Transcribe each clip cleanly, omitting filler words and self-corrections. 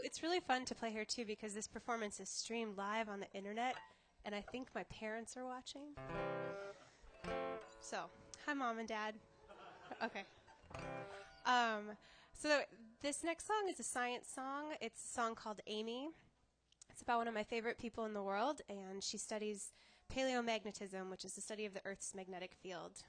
It's really fun to play here too because this performance is streamed live on the internet, and I think my parents are watching. So, hi, Mom and Dad. Okay. So this next song is a science song. It's a song called Amy. It's about one of my favorite people in the world, and she studies paleomagnetism, which is the study of the Earth's magnetic field.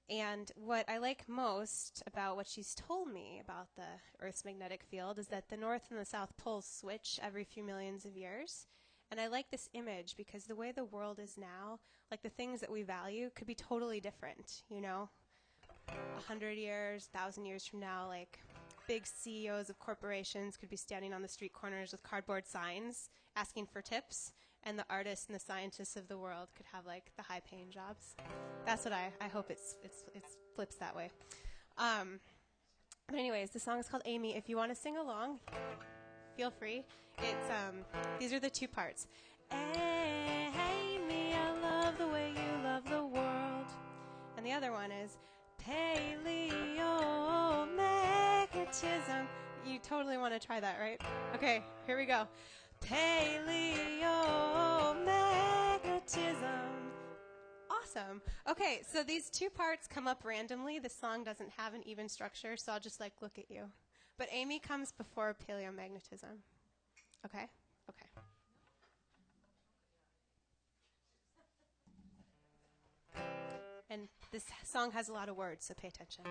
And what I like most about what she's told me about the Earth's magnetic field is that the North and the South poles switch every few millions of years. And I like this image because the way the world is now, like the things that we value could be totally different, you know? 100 years, 1,000 years from now, like big CEOs of corporations could be standing on the street corners with cardboard signs asking for tips, and the artists and the scientists of the world could have like the high-paying jobs. That's what I hope it flips that way. But anyways, the song is called Amy. If you want to sing along, feel free. It's these are the two parts. Amy, I love the way you love the world. And the other one is paleomagnetism. You totally want to try that, right? Okay, here we go. Paleomagnetism. Awesome. Okay, so these two parts come up randomly. The song doesn't have an even structure, so I'll just like look at you. But Amy comes before paleomagnetism. Okay? Okay. And this song has a lot of words, so pay attention.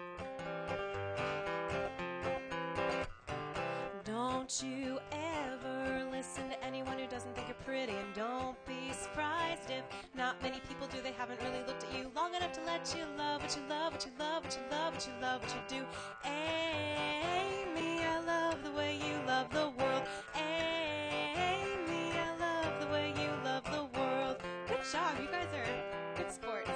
Don't you ever listen to anyone who doesn't think you're pretty, and don't be surprised if not many people do. They haven't really looked at you long enough to let you love what you love, what you love, what you love, what you love, what you do. Amy, I love the way you love the world. Amy, I love the way you love the world. Good job, you guys are good sports.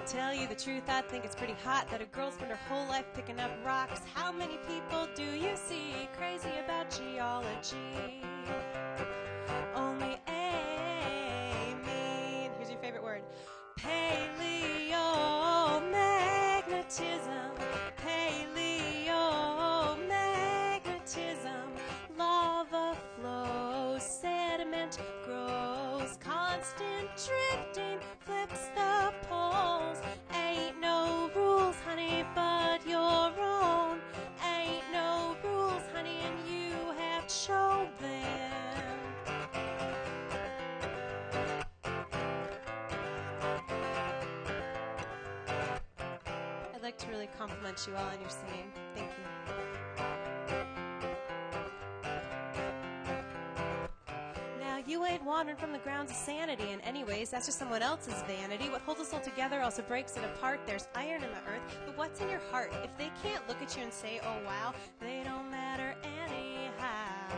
Tell you the truth, I think it's pretty hot that a girl spent her whole life picking up rocks. How many people do you see crazy about geology? Only Amy. Here's your favorite word. Paleomagnetism. Paleomagnetism. Lava flows, sediment grows, constant drifting flips the poles. Ain't no rules, honey, but your own. Ain't no rules, honey, and you have to show them. I'd like to really compliment you all on your singing. Thank you. You ain't wandering from the grounds of sanity, and anyways, that's just someone else's vanity. What holds us all together also breaks it apart. There's iron in the earth, but what's in your heart? If they can't look at you and say, oh wow, they don't matter anyhow.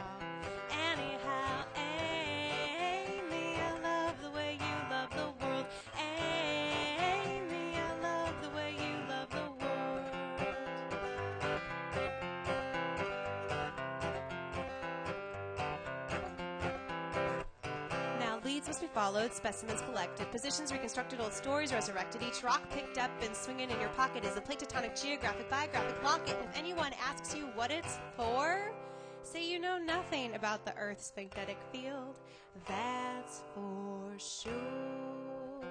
Anyhow, Amy, I love the way you love the world. Amy, I love the way you love the world. Leads must be followed, specimens collected, positions reconstructed, old stories resurrected. Each rock picked up and swinging in your pocket is a plate tectonic, geographic, biographic locket. And if anyone asks you what it's for, say you know nothing about the Earth's magnetic field. That's for sure.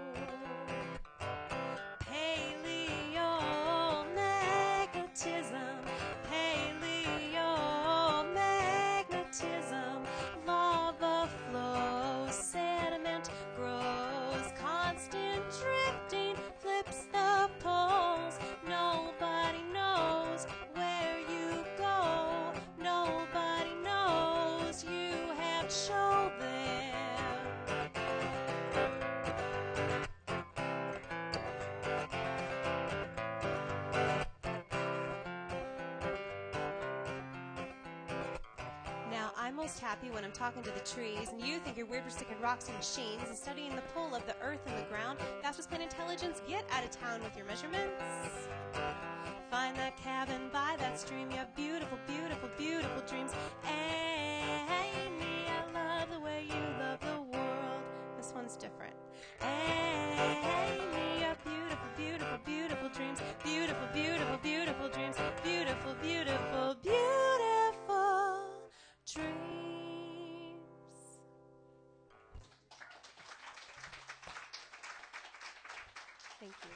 Paleomagnetism. Paleomagnetism. Lava flows, sediment grows, constant drifting flips the poles. Nobody knows where you go. Nobody knows, you have to show them. I'm most happy when I'm talking to the trees, and you think you're weird for sticking rocks in machines and studying the pull of the earth and the ground. That's just plain intelligence. Get out of town with your measurements. Find that cabin by that stream. You have beautiful, beautiful, beautiful dreams. Amy, I love the way you love the world. This one's different. Amy, you have beautiful, beautiful, beautiful dreams. Beautiful, beautiful, beautiful dreams. Beautiful, beautiful, beautiful. Thank you.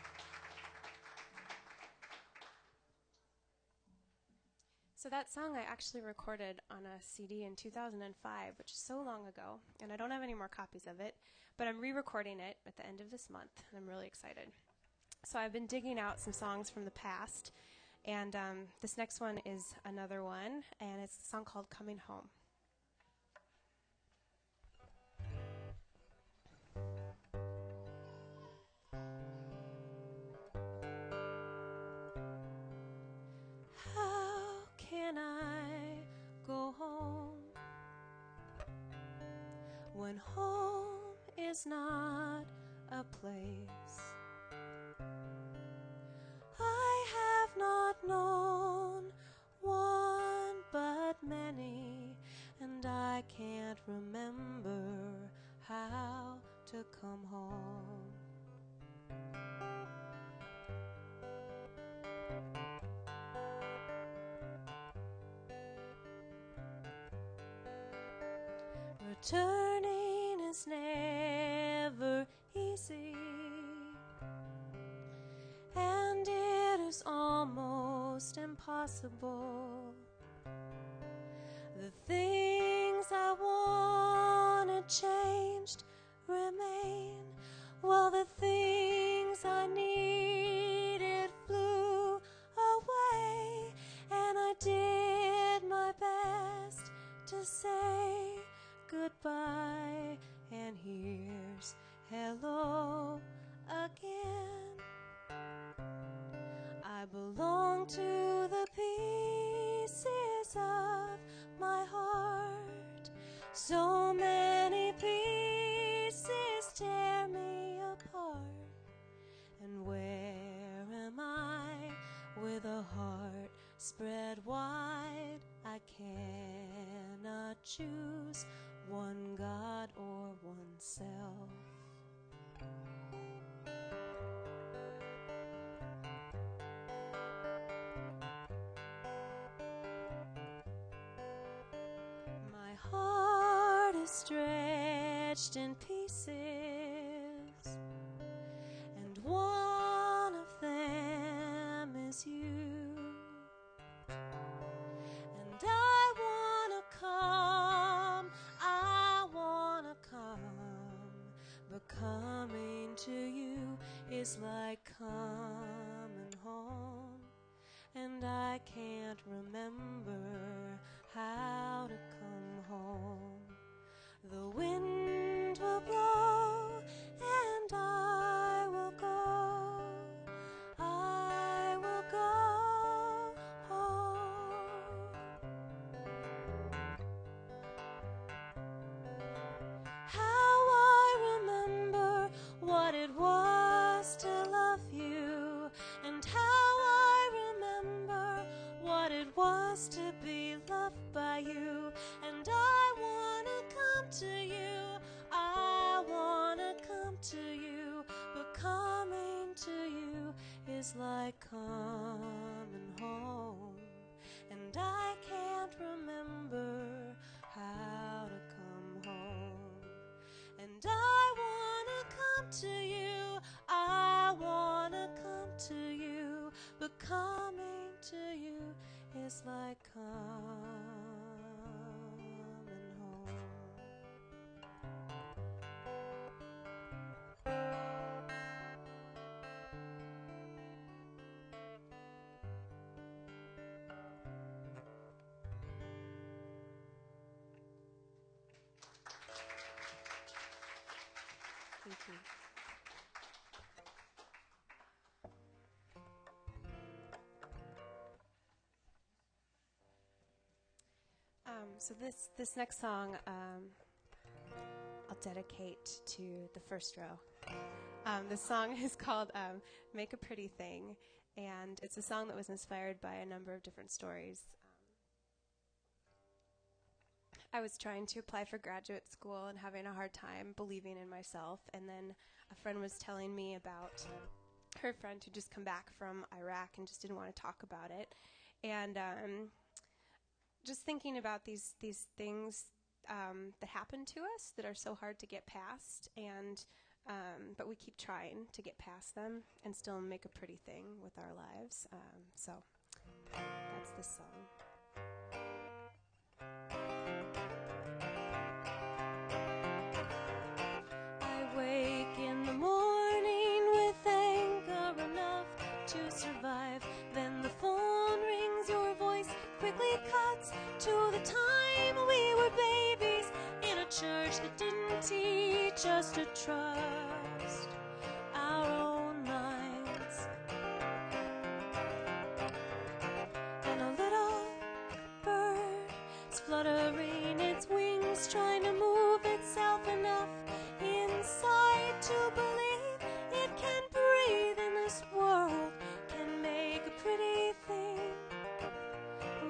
So that song I actually recorded on a CD in 2005, which is so long ago, and I don't have any more copies of it, but I'm re-recording it at the end of this month, and I'm really excited. So I've been digging out some songs from the past, and this next one is another one, and it's a song called Coming Home. How can I go home when home is not a place? I have not known one but many, and I can't remember how to come home. Returning is never easy, and it is almost impossible. The things I wanted changed remain, while the things I needed flew away, and I did my best to say goodbye, and here's hello again. I belong to the pieces of my heart. So many pieces tear me apart. And where am I with a heart spread wide? I cannot choose one God or oneself. My heart is stretched in pieces, and one of them is you. And I wanna come, but coming to you is like coming home, and I can't remember how to come home. The wind will blow, and I will go home. How I remember what it was to love you, and how I remember what it was to be loved by you. And I wanna come to you, I wanna come to you, but coming to you is like coming home, and I can't remember how to come home. And I wanna come to you, I wanna come to you, but coming to you is like coming home. Thank you. So this next song I'll dedicate to the first row. The song is called Make a Pretty Thing, and it's a song that was inspired by a number of different stories. I was trying to apply for graduate school and having a hard time believing in myself, and then a friend was telling me about her friend who just come back from Iraq and just didn't want to talk about it. And just thinking about these things that happen to us that are so hard to get past, and But we keep trying to get past them and still make a pretty thing with our lives. So that's this song. I wake in the morning with anger enough to survive. Then the phone rings, your voice quickly cuts to the time we were babies in a church that didn't teach us to trust our own minds. And a little bird is fluttering its wings, trying to move itself enough inside to believe it can breathe in this world, can make a pretty thing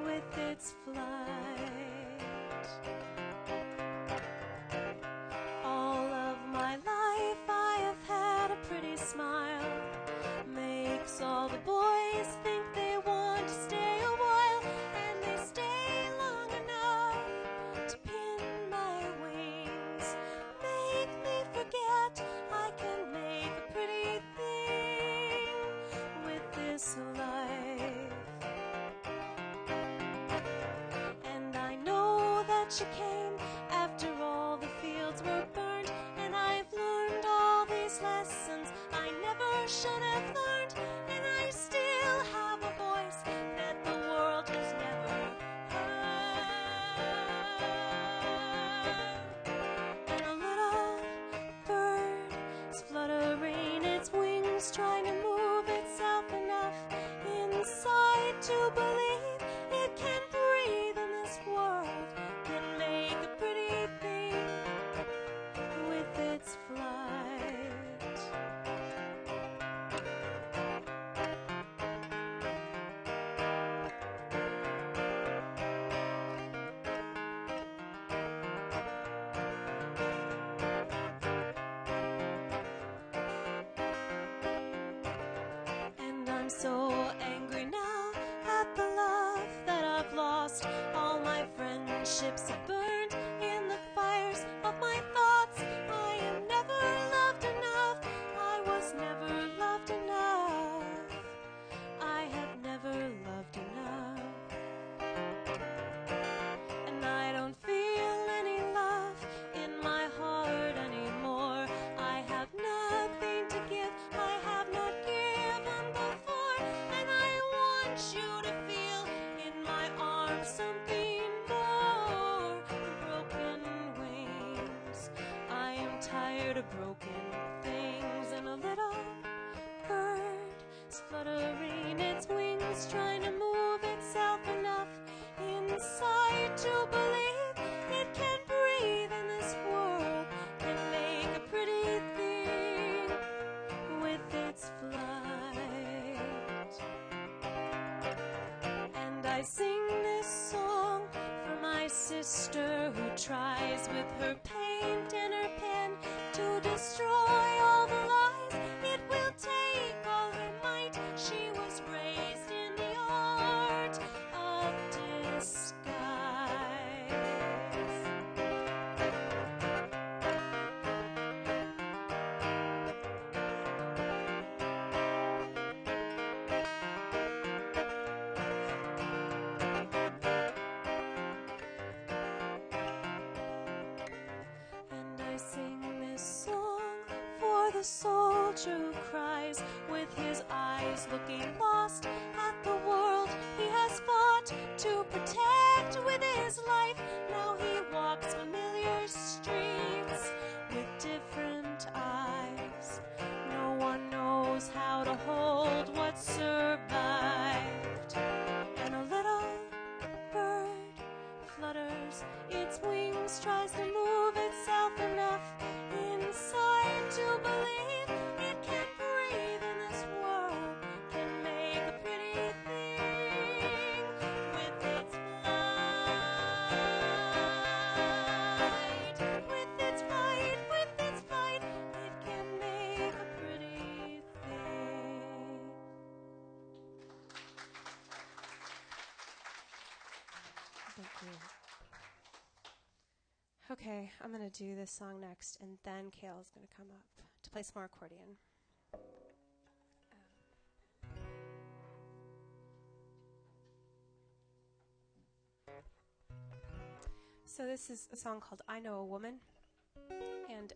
with its flight. All of my life I have had a pretty smile, makes all the boys think they want to stay a while, and they stay long enough to pin my wings, make me forget I can make a pretty thing with this life. And I know that she came after all the fields were burned, and I've learned all these lessons I never should have learned, and I still have a voice that the world has never heard. And a little bird is fluttering its wings, trying to move itself enough inside to believe it can breathe in this world, can make a pretty thing with its flight. And I'm so angry now at the love that I've lost. All my friendships have burned in the fires of my thoughts. I am never loved enough. I was never loved enough. I have never loved enough. And I don't feel any love in my heart anymore. I have nothing to give. I have not given before. And I want you to feel in my arms something more than broken wings. I am tired of broken things. And a little bird is fluttering its wings, trying to move itself enough inside to believe it can breathe in this world, can make a pretty thing with its flight. And I sing this song for my sister who tries with her paint and her pen to destroy all the lies it will take all her might. She was raised in the art of disguise. And I sing this song for the soldier who cries with his eyes looking lost at the world he has fought to protect with his life. Now he walks familiar streets with different eyes. No one knows how to hold what survived. And a little bird flutters its wings, tries to move itself enough inside to believe it can breathe in this world, can make a pretty thing with its flight. With its flight, with its flight, it can make a pretty thing. Thank you. Okay, I'm going to do this song next, and then Kale's going to come up. to play some more accordion. So this is a song called I Know a Woman, and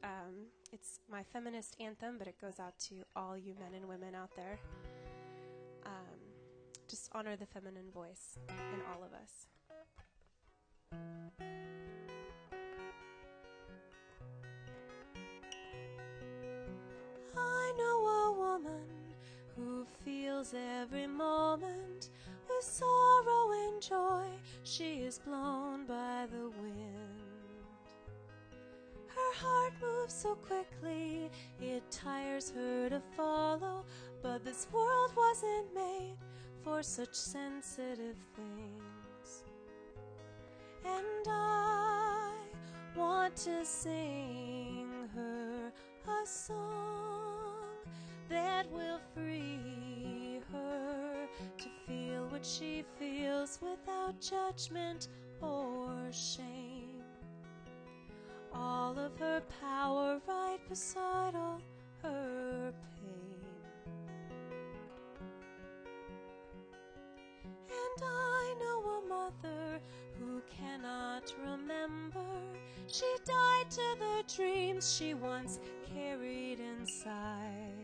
it's my feminist anthem, but it goes out to all you men and women out there. Just honor the feminine voice in all of us. I know a woman who feels every moment with sorrow and joy. She is blown by the wind. Her heart moves so quickly, it tires her to follow. But this world wasn't made for such sensitive things. And I want to sing her a song that will free her to feel what she feels without judgment or shame. All of her power right beside all her pain. And I know a mother who cannot remember. She died to the dreams she once carried inside.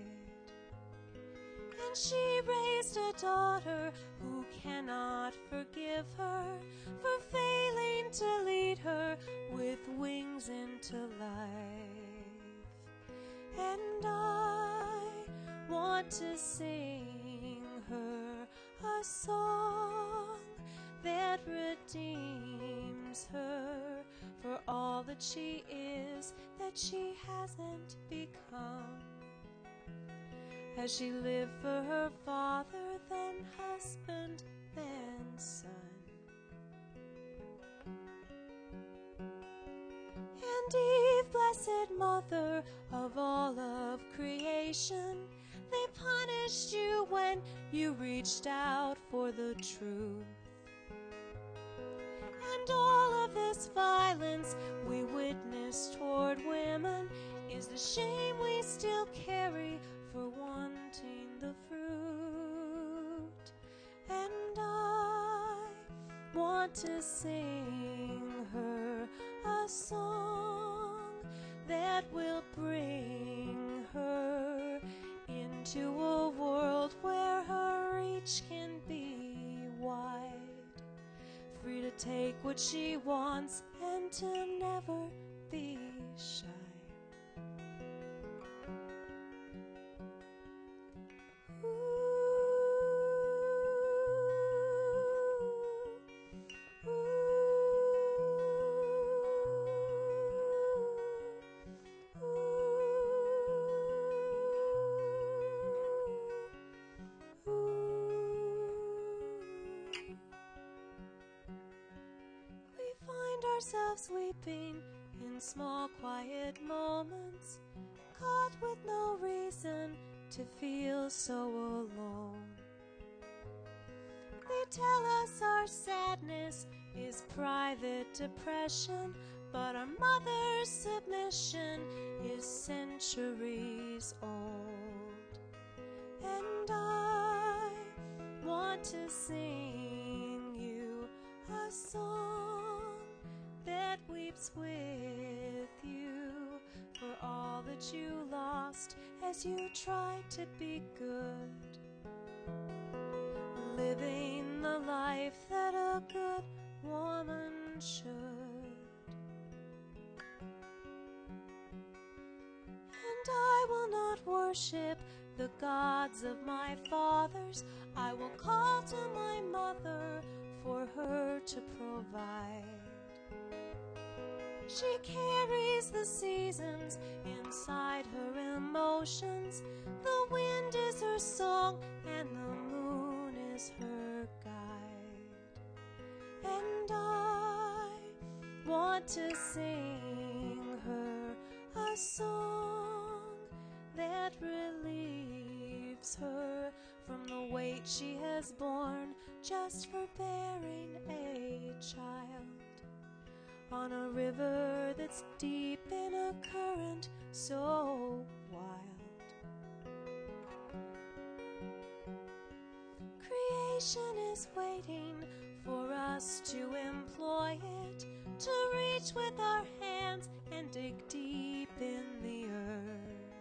And she raised a daughter who cannot forgive her for failing to lead her with wings into life. And I want to sing her a song that redeems her for all that she is, that she hasn't become. As she lived for her father, then husband, then son. And Eve, blessed mother of all of creation, they punished you when you reached out for the truth. And all of this violence we witness toward women is the shame we still carry for wanting the fruit. And I want to sing her a song that will bring her into a world where her reach can be wide, free to take what she wants and to never be shy. Ourselves weeping in small quiet moments, caught with no reason to feel so alone. They tell us our sadness is private depression, but our mother's submission is centuries old. And I want to sing you a song that weeps with you for all that you lost as you tried to be good, living the life that a good woman should. And I will not worship the gods of my fathers. I will call to my mother for her to provide. She carries the seasons inside her emotions. The wind is her song and the moon is her guide. And I want to sing her a song that relieves her from the weight she has borne just for bearing a child. on a river that's deep in a current so wild. Creation is waiting for us to employ it, to reach with our hands and dig deep in the earth.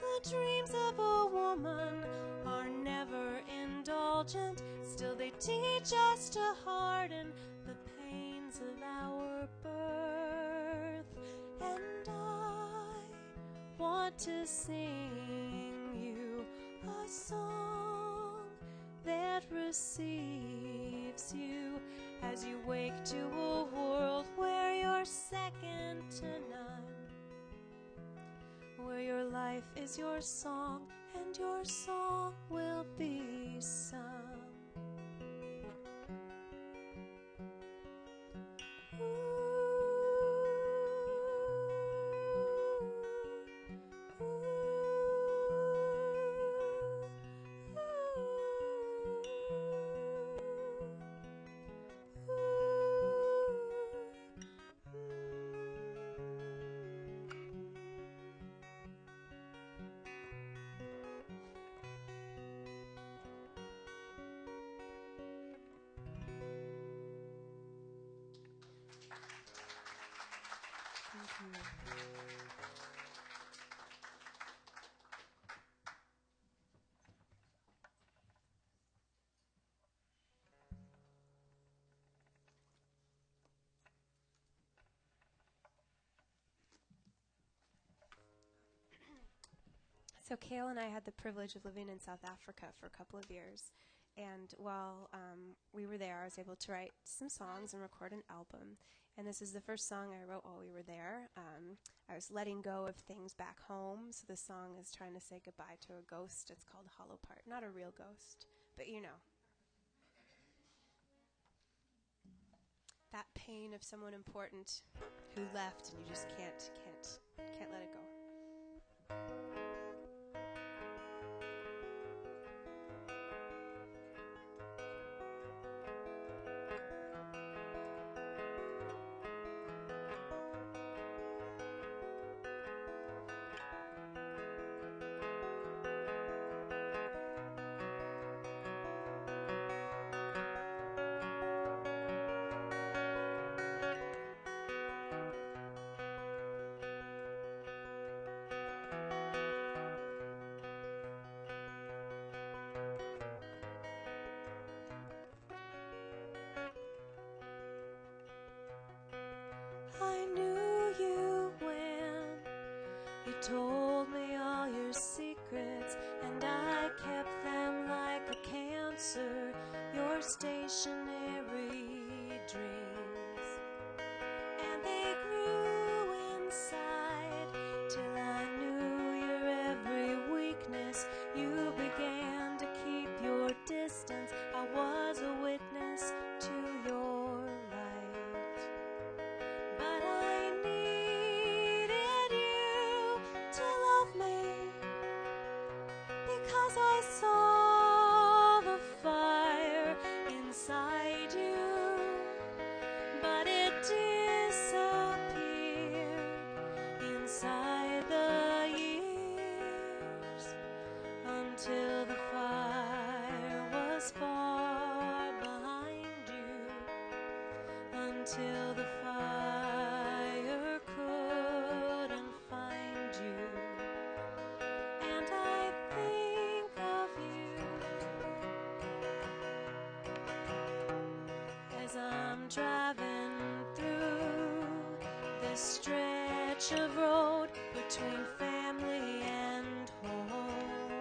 The dreams of a woman are never indulgent, still they teach us to harden the pains of our birth. And I want to sing you a song that receives you as you wake to a world where you're second to none, where your life is your song and your song will be sung. So Kale and I had the privilege of living in South Africa for a couple of years. And while we were there, I was able to write some songs and record an album. And this is the first song I wrote while we were there. I was letting go of things back home. So this song is trying to say goodbye to a ghost. It's called Hollow Part. Not a real ghost, but you know. That pain of someone important who left and you just can't let it go. I knew you when you told me all your secrets, and I kept them like a cancer, your stationary dreams. And they grew inside till I knew your every weakness. You began to keep your distance. I was a witness to your light. But I needed you to love me, because I saw the fire inside you. But it disappeared inside the years, until the fire was far behind you, until the fire couldn't find you. And I think of you as I'm driving through this stretch of road between family and home.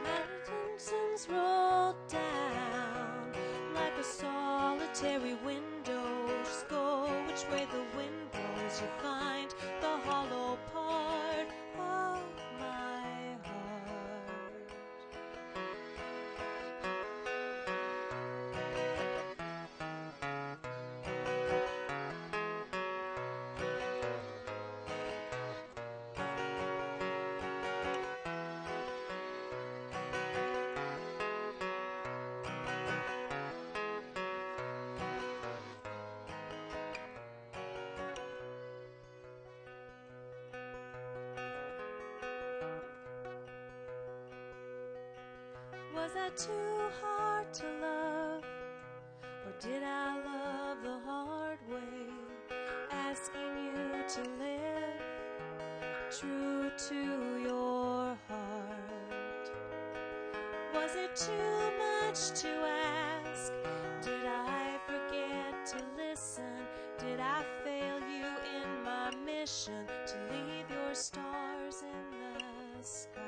Mountains roll down like a solitary window. Just go which way the wind blows, you find the hollow part of my heart. Was I too hard to love? Or did I love the hard way? Asking you to live true to your heart. Was it too much to ask? Did I forget to listen? Did I fail you in my mission to leave your stars in the sky?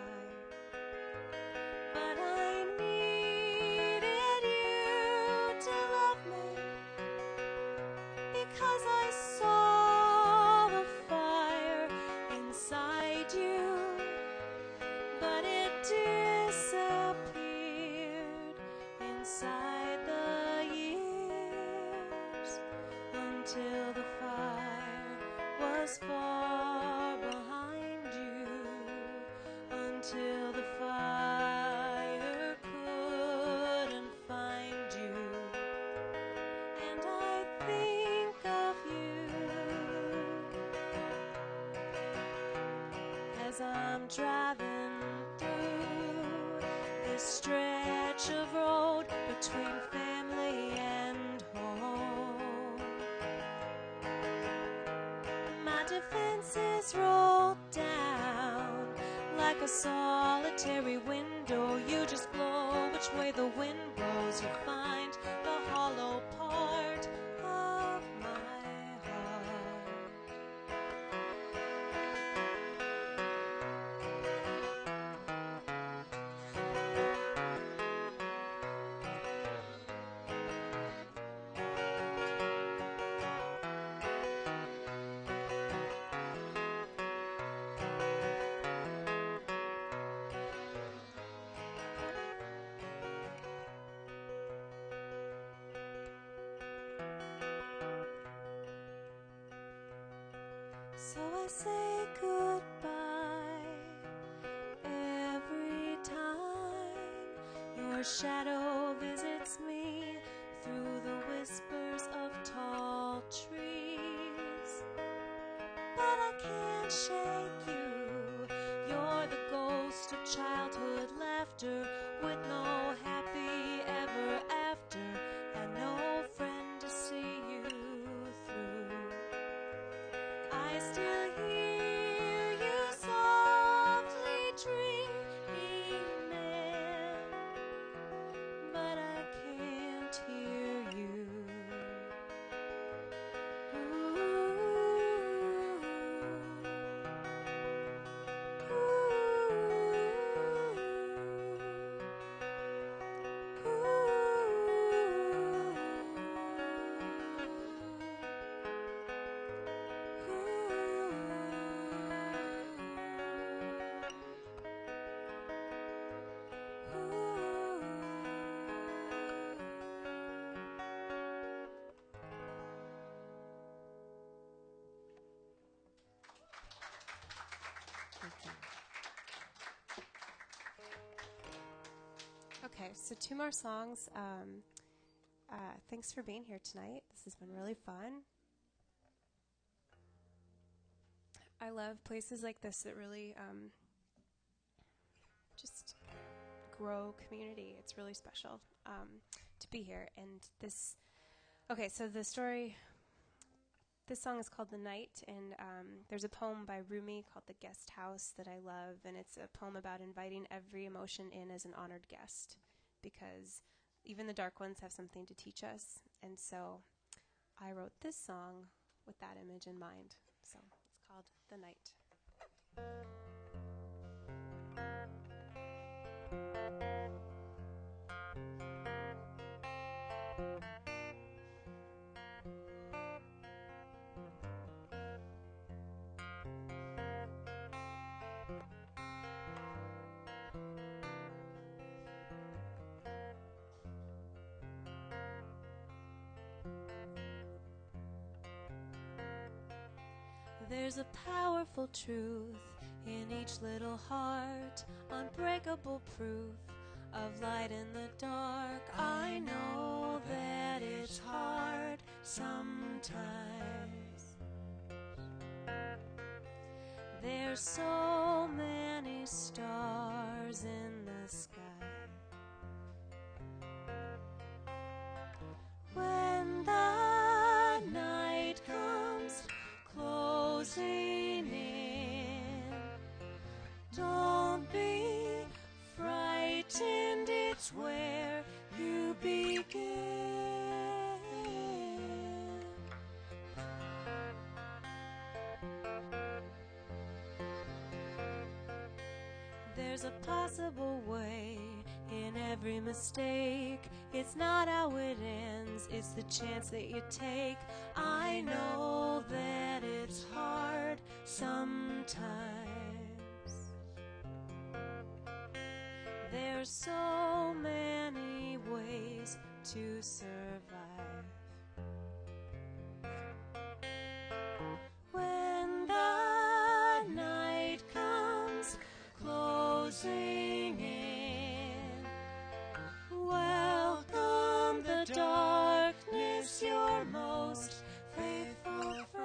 But I needed you to love me, because I saw the fire inside you, but it disappeared inside the years, until the fire was far behind you, until the fire couldn't find you. And I think of you as I'm driving through this stretch of road between family and home. My defenses rolled down like a solitary window. You just blow which way the wind blows. You find the hollow part of my heart. So I say goodbye every time your shadow visits me through the whispers of tall trees. But I can't shake you. You're the ghost of childhood laughter, with no happy ever after, and no friend to see you through. I still hear you softly dreaming, but I can't hear you. Okay, so 2 more songs. Thanks for being here tonight. This has been really fun. I love places like this that really just grow community. It's really special to be here. And this, okay, so the story, this song is called The Night, and there's a poem by Rumi called The Guest House that I love, and it's a poem about inviting every emotion in as an honored guest, because even the dark ones have something to teach us. And so I wrote this song with that image in mind. So it's called The Night. There's a powerful truth in each little heart, unbreakable proof of light in the dark. I know that it's hard sometimes. There's so many stars in the sky. There's a possible way in every mistake. It's not how it ends, it's the chance that you take. I know that it's hard sometimes. There's so many ways to survive. When the night comes closing in, welcome the darkness, your most faithful friend.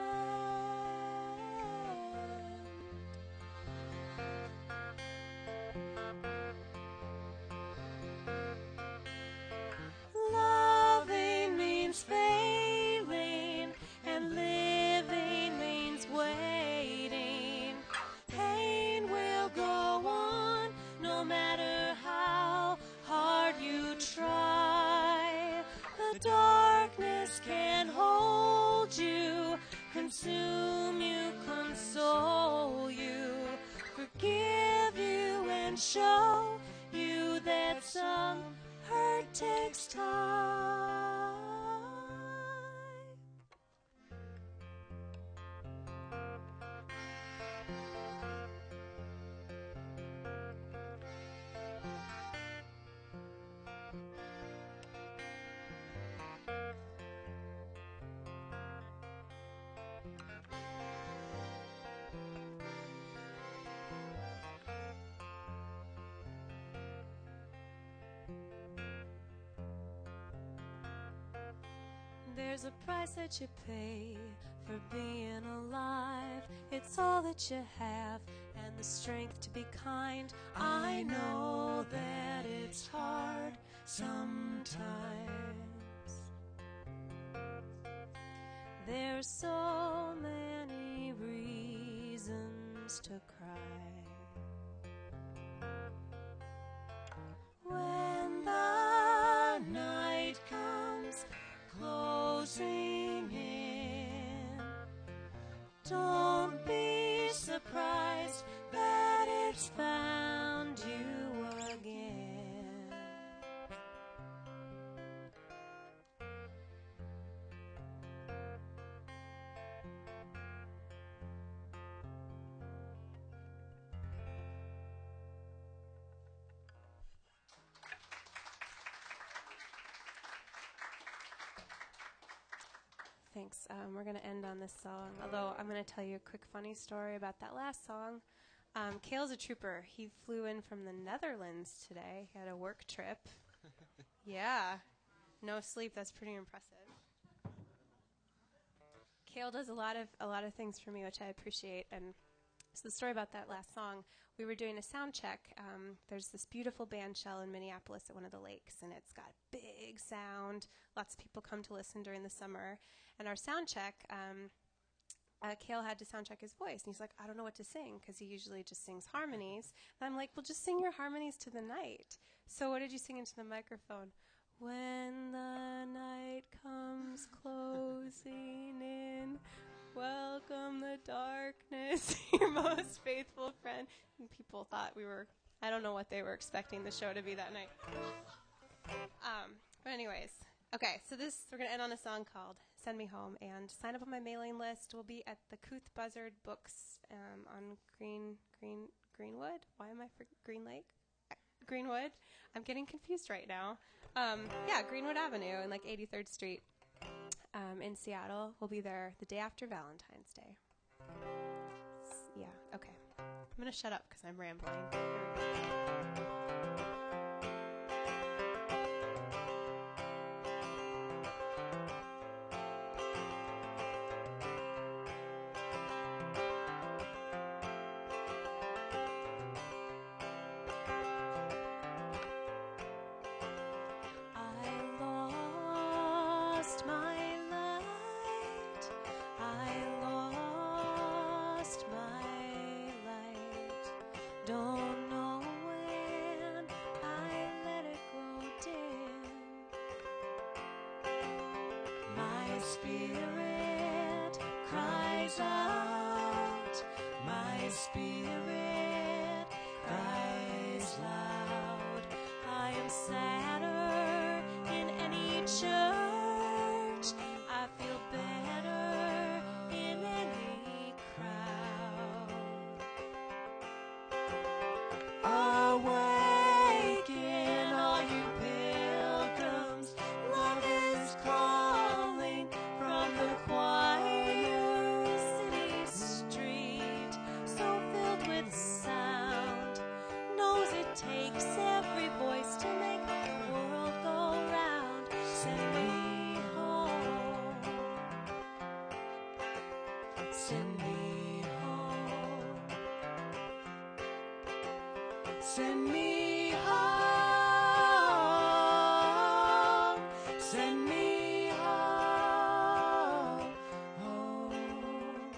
Loving means failing, and living means waiting. Pain will go on, no matter how hard you try. The darkness can hold you, consume you, console you, forgive you, and show you that some hurt takes time. There's a price that you pay for being alive. It's all that you have and the strength to be kind. I know that it's hard sometimes. There's so many reasons to cry. When the night comes closing in, don't be surprised that it's found you again. Thanks. We're going to end on this song, although I'm going to tell you a quick funny story about that last song. Kale's a trooper. He flew in from the Netherlands today. He had a work trip. Yeah. No sleep. That's pretty impressive. Kale does a lot of things for me, which I appreciate. And so the story about that last song, we were doing a sound check. There's this beautiful band shell in Minneapolis at one of the lakes, and it's got big sound. Lots of people come to listen during the summer. And our sound check, Kale had to sound check his voice. And he's like, I don't know what to sing, because he usually just sings harmonies. And I'm like, well, just sing your harmonies to the night. So what did you sing into the microphone? When the night comes closing in, welcome the darkness, your most faithful friend. And people thought we were, I don't know what they were expecting the show to be that night. But anyways, okay, so we're going to end on a song called Send Me Home, and sign up on my mailing list. We'll be at the Couth Buzzard Books on Greenwood? Why am I for Green Lake? Greenwood? I'm getting confused right now. Yeah, Greenwood Avenue in like 83rd Street in Seattle. We'll be there the day after Valentine's Day. Yeah, okay. I'm going to shut up because I'm rambling. Here we go. Don't know when I let it grow dim. My spirit cries out. My spirit cries sadder in any church. I feel better in any crowd. Awaken, all you pilgrims, love is calling from the choir. City street, so filled with sound, knows it takes every voice to make the world go round. Send me home, send me home, send me home, send me home, home.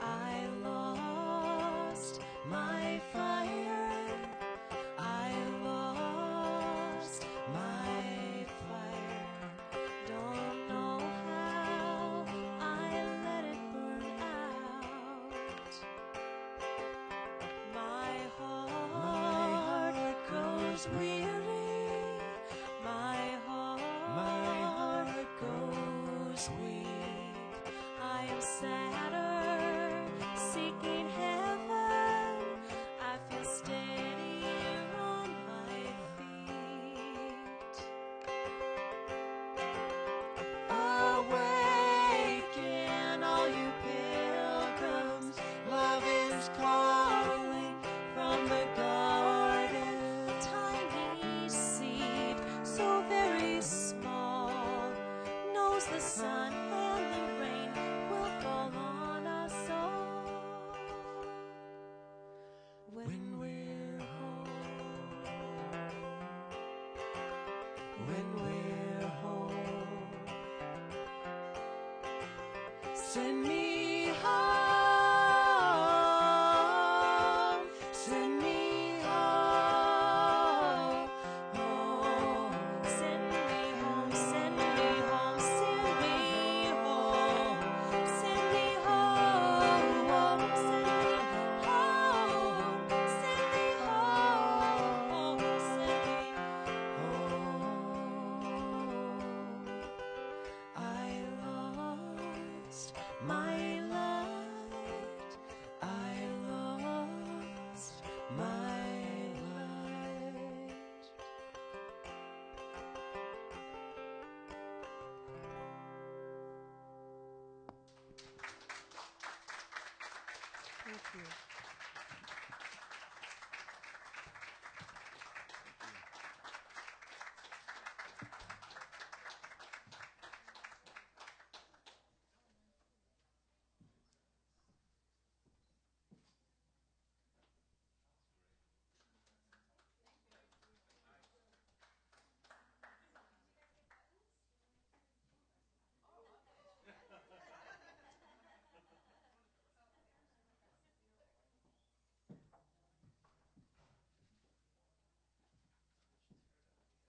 I lost my fire, I lost my fire. Don't know how I let it burn out. My heart grows weary, my heart grows weak. I am sadder, seeking heaven. I feel steadier on my feet. Awaken, all you pilgrims, love is calling from the garden. Tiny seed, so very small, knows the sun and the rain will fall on us all. When we're home, when we're home, send me home, send me home, home. Send me home, send me home, send me home, send me home, send me home, send me home, send me home. I lost my light, I lost my light. Thank you.